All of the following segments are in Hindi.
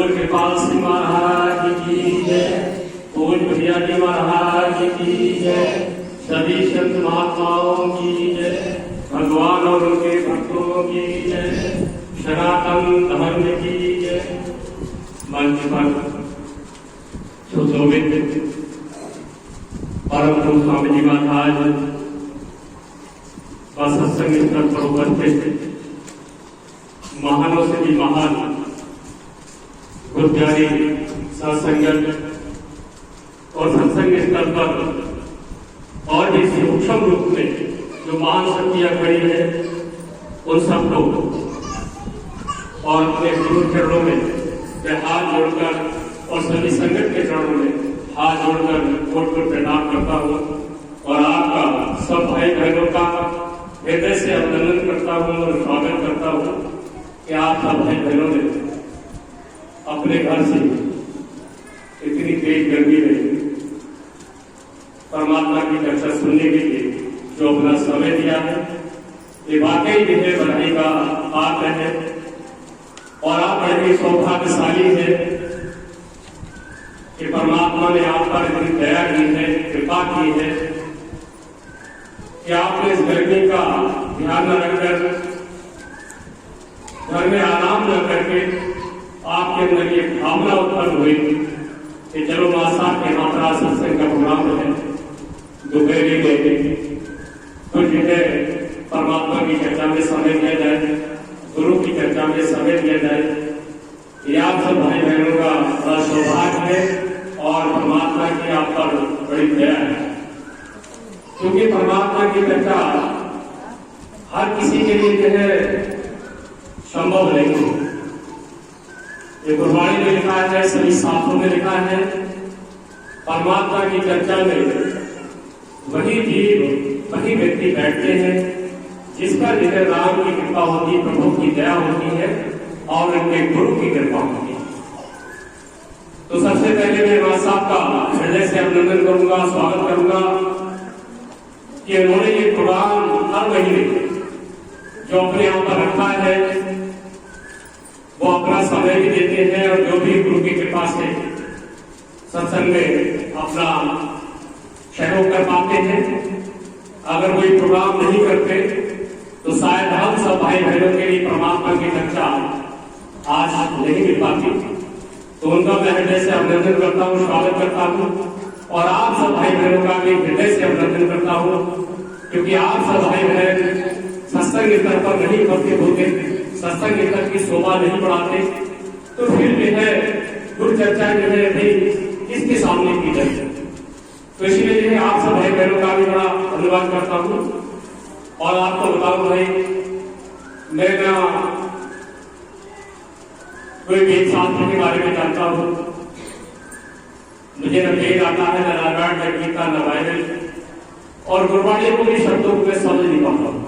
बोल कृपाल सिंह महाराज की जय, बोल भैया जी महाराज की जय, सभी संत महात्माओं की जय, भगवान और उनके भक्तों की जय, सनातन धर्म की जय। मंच पर सुशोभित परम स्वामी जी महाराज व सत्संग स्थल पर उपस्थित महानों से भी महान गुरुद्वारी सत्संगत और सत्संग स्थल पर और भी सूक्ष्म रूप में जो महान शक्तियां खड़ी है उन सब लोग और अपने गुरु चरणों में मैं हाथ जोड़कर और सभी संगत के चरणों में हाथ जोड़कर कोट को प्रणाम करता हूँ और आपका सब भाई बहनों का हृदय से अभिनंदन करता हूँ और स्वागत करता हूँ कि आप सब भाई बहनों ने अपने घर से इतनी तेज गर्मी में परमात्मा की चर्चा सुनने के लिए जो अपना समय दिया है, ये वाकई विजय बधाई का पात्र है और आप बड़े ही सौभाग्यशाली है कि परमात्मा ने आप पर इतनी दया की है, कृपा की है कि आपने इस गर्मी का ध्यान न रखकर घर में आराम न करके आपके अंदर ये भावना उत्पन्न हुई कि चलो मासा के यहाँ पर सत्संग का प्रोग्राम है, दोपहर में कुछ है परमात्मा की चर्चा में समय दिया जाए, गुरु की चर्चा में समय दिया जाए। ये आप सब भाई बहनों का बड़ा सौभाग्य है और परमात्मा की आप पर बड़ी दया है, क्योंकि परमात्मा की चर्चा हर किसी के लिए जो है संभव नहीं है। ये गुरबाणी में लिखा है, सभी शास्त्रों में लिखा है, परमात्मा की चर्चा में वही जीव वही व्यक्ति बैठते हैं जिस पर हृदय राम की कृपा होती, प्रभु की दया होती है और उनके गुरु की कृपा होती है। तो सबसे पहले मैं राज साहब का हृदय से अभिनंदन करूंगा, स्वागत करूंगा कि उन्होंने ये प्रोग्राम हर महीने जो अपने यहाँ पर रखा है वो अपना समय भी देते हैं और जो भी गुरु की कृपा से सत्संग में अपना सहयोग कर पाते हैं। अगर कोई प्रोग्राम नहीं करते तो शायद हम सब भाई बहनों के लिए परमात्मा की चर्चा आज नहीं मिल पाती। तो उनका मैं हृदय से अभिनंदन करता हूँ, स्वागत करता हूँ और आप सब भाई बहनों का भी हृदय से अभिनंदन करता हूँ, क्योंकि आप सब भाई बहन सत्संग स्तर पर नहीं उपस्थित होते, सत्संग स्तर की शोभा नहीं बढ़ाते, तो फिर जो है गुरु चर्चा जो है भाई किसके सामने की जाए। तो इसलिए जो है आप सब भाई बहनों का भी बड़ा धन्यवाद करता हूँ और आपको बताऊं भाई, मैं ना कोई वेद शास्त्र के बारे में जानता हूँ, मुझे न वेद आता है, न रामायण, न गीता, न बाइबल और गुरबाणी को भी शब्दों को मैं समझ नहीं पाता हूँ।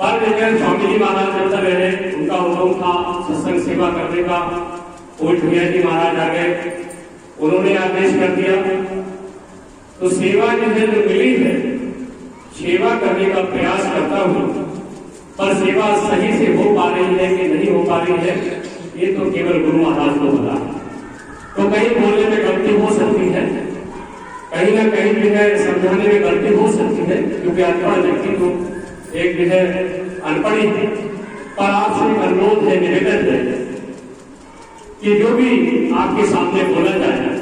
पर लेकिन स्वामी जी महाराज चलते रहे, उनका हुक्म था सत्संग सेवा करने का, कोई भैया जी महाराज आ गए, उन्होंने आदेश कर दिया। तो सेवा जो है जो मिली है, सेवा करने का प्रयास करता हूँ, पर सेवा सही से हो पा रही है कि नहीं हो पा रही है ये तो केवल गुरु महाराज को पता है। तो कहीं बोलने में गलती हो सकती है, कहीं ना कहीं जो है समझाने में गलती हो सकती है, क्योंकि अनपढ़ व्यक्ति तो एक जो है अनपढ़ ही है। पर आपसे अनुरोध है, निवेदन है कि जो भी आपके सामने बोला जाए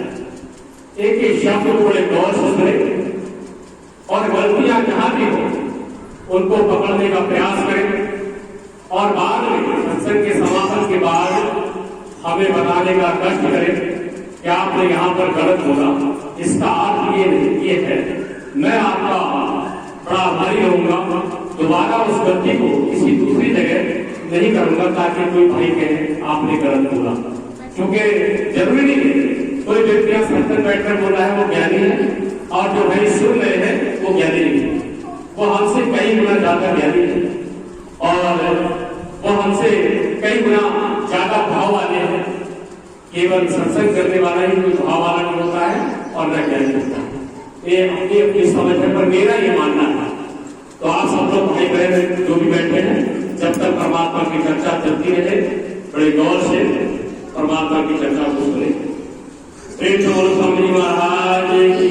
एक एक शब्द को बड़े गौर से सुने और गलतियां जहां भी हो उनको पकड़ने का प्रयास करें और बाद में सत्संग के समापन के बाद हमें बताने का कष्ट करें कि आपने यहाँ पर गलत बोला, इसका अर्थ ये नहीं, ये है। मैं आपका बड़ा आभारी रहूंगा, दोबारा उस गलती को किसी दूसरी जगह नहीं करूंगा ताकि कोई भाई कहे आपने गलत बोला, क्योंकि जरूरी नहीं है कोई व्यक्ति सत्संग बैठकर बोल रहा है वो ज्ञानी है और जो भाई सुन रहे हैं वो ज्ञानी नहीं है, वो हमसे कई गुना ज्यादा ज्ञानी है और वो हमसे कई गुना ज्यादा भाव वाले हैं। केवल सत्संग करने वाला ही कोई भाव वाला नहीं होता है और न ज्ञानी होता है, ये अपनी अपनी समझ है, पर मेरा ये मानना है। तो आप सब लोग भाई बहन जो भी बैठे हैं, जब तक परमात्मा की चर्चा चलती रहे बड़े गौर से परमात्मा की चर्चा को सुने। प्रेम से बोलो स्वामी जी महाराज की।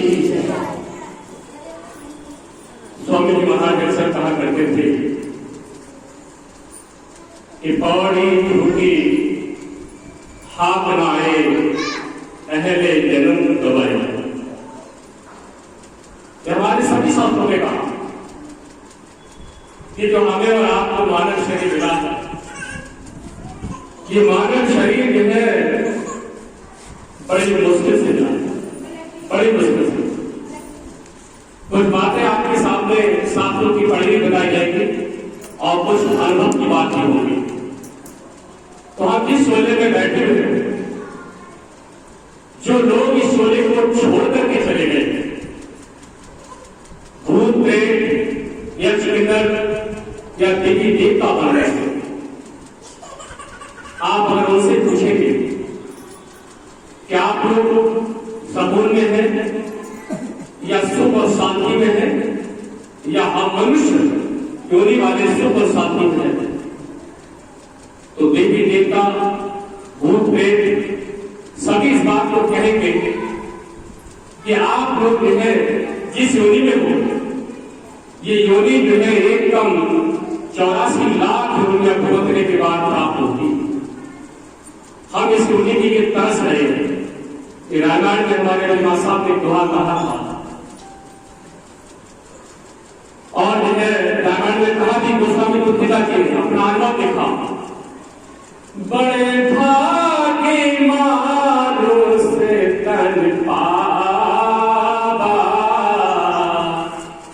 स्वामी जी महाराज अक्सर कहा करते थे कि पौड़ी झूठी हाथ बनाए अहले जन्म दबाए। हमारे सभी शास्त्रों में कहा कि जो हमें और आपको मानव शरीर मिला है, ये मानव शरीर जो है बड़ी मुश्किल से मिला, बड़ी मुश्किल से। कुछ बातें आपके सामने शास्त्रों की पढ़ी हुई बताई जाएगी और कुछ अनुभव की बात ही होगी। तो हम जिस शोले में बैठे हुए, जो लोग इस शोले को छोड़ करके चले गए, भूत प्रेत या किन्नर या देवी देवता बन रहे हैं, आप अगर उनसे पूछेंगे क्या आप लोग सगुन में हैं या सुख और शांति में हैं या हम मनुष्य योनि वाले सुख और शांति में हैं, तो देवी देवता भूत प्रेत सभी इस बात को कहेंगे कि आप लोग जो है जिस योनि में हो, ये योनि जो है एकदम 84 लाख रुपया भुगतने के बाद प्राप्त होती। हम इस योनि की तरस रहे हैं। रामायण में हमारे मां साहब ने दोहा कहा था, और जो है रामायण में कहा भी गोस्वामी तुलसीदास जी ने अपना अनुभव देखा। बड़े भागे मारो से तन पावा,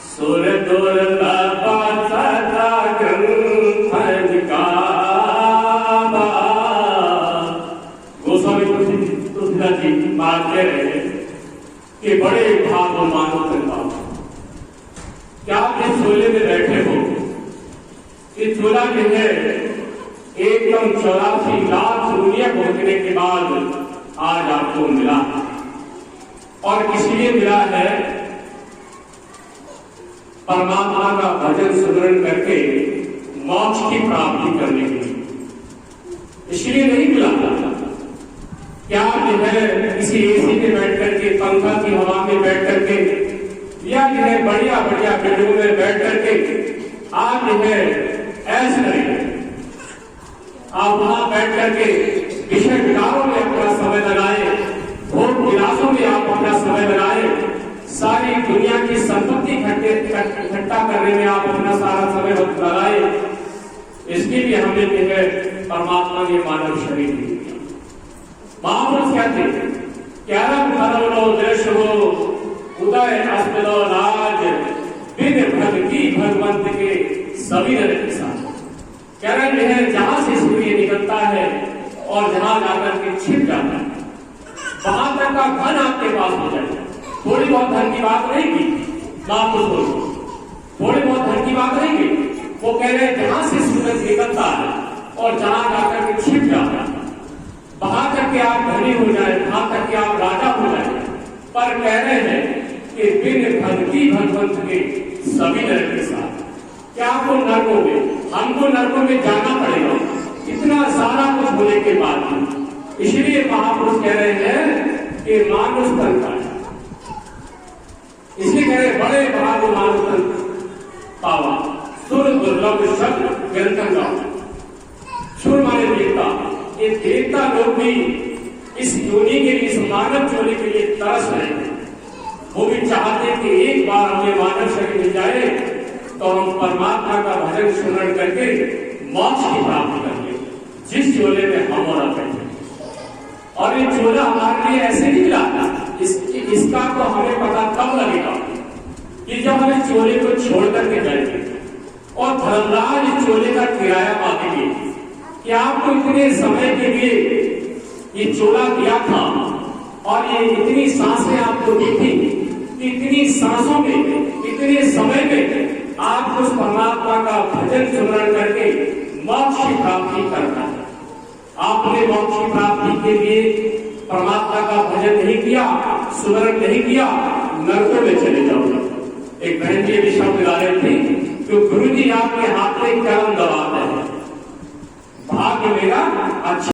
सुर दुर्लभ सदा ग्रंथन गावा। गोस्वामी तुलसीदास जी बात कह रहे हैं कि बड़े भाग मानो तन पावा। क्या आप इस झोले में बैठे हो? इस झोला जो है एकदम 84 लाख रुपया पहुंचने के बाद आज आपको मिला, और इसलिए मिला है परमात्मा का भजन सुमरण करके मोक्ष की प्राप्ति करने के लिए, इसलिए नहीं मिला। क्या जो है किसी एसी में बैठ करके, पंखा की हवा में बैठ करके, या जो है बढ़िया बढ़िया बेडरूम में बैठ करके आप जो है ऐसा करेंगे, आप वहां बैठ करके विषय विकारों में अपना समय लगाए, भोग विलासों में आप अपना समय लगाए, सारी दुनिया की संपत्ति इकट्ठा करने में आप अपना सारा समय लगाए। इसके लिए हमें जो है परमात्मा ने मानव शरीर दिया। महापुरुष कहते क्यारम करो दृश्य हो उदय अस्मिनो राज, बिन भक्ति भगवंत के सभी नर के साथ। कह रहे हैं जहां से सूर्य निकलता है और जहां जाकर के छिप जाता है, वहां तक का धन आपके पास हो जाए। थोड़ी बहुत धन की बात नहीं की, महापुरुष बोलो, थोड़ी बहुत धन की बात नहीं की। वो कह रहे हैं जहां से सूरज निकलता है और जहां जाकर के छिप जाता है, वहां तक के आप धनी हो जाए, वहां तक के आप राजा हो जाए। पर कह रहे हैं कि बिन भक्ति भगवंत के सभी नर के साथ। क्या आपको नरकों में, हमको नरकों में जाना पड़ेगा इतना सारा कुछ होने के बाद। इसलिए महापुरुष कह रहे हैं कि मानुष तन का, इसलिए कह रहे बड़े भाग मानुष तन पावा, सुर दुर्लभ शब्द व्यंतन का। सुर माने देवता, ये देवता लोग भी इस योनि के लिए, इस मानव योनि के लिए तरस रहे हैं। वो भी चाहते हैं कि एक बार हमें मानव शरीर मिल जाए तो हम परमात्मा का भजन सुमरण करके मोक्ष की प्राप्ति करेंगे, जिस चोले में हम और आप बैठे। और ये चोला हमारे लिए ऐसे नहीं मिला, इसका तो हमें पता कब लगेगा कि जब हमें चोले को छोड़ करके जाएंगे और धर्मराज इस चोले का किराया मांगेंगे कि आपको इतने समय के लिए ये चोला दिया था और ये इतनी सांसें आपको दी थी, इतनी सांसों में, इतने समय में आप उस परमात्मा का भजन सुमरण करके मोक्ष की प्राप्ति करना है। आपने मोक्ष की प्राप्ति के लिए परमात्मा का भजन नहीं किया, सुमरण नहीं किया, नरकों में चले जाओगे। एक बहन जी भी शब्द गा रही थी कि गुरु जी आपके हाथ में कलम दबाते हैं, भाग्य मेरा अच्छा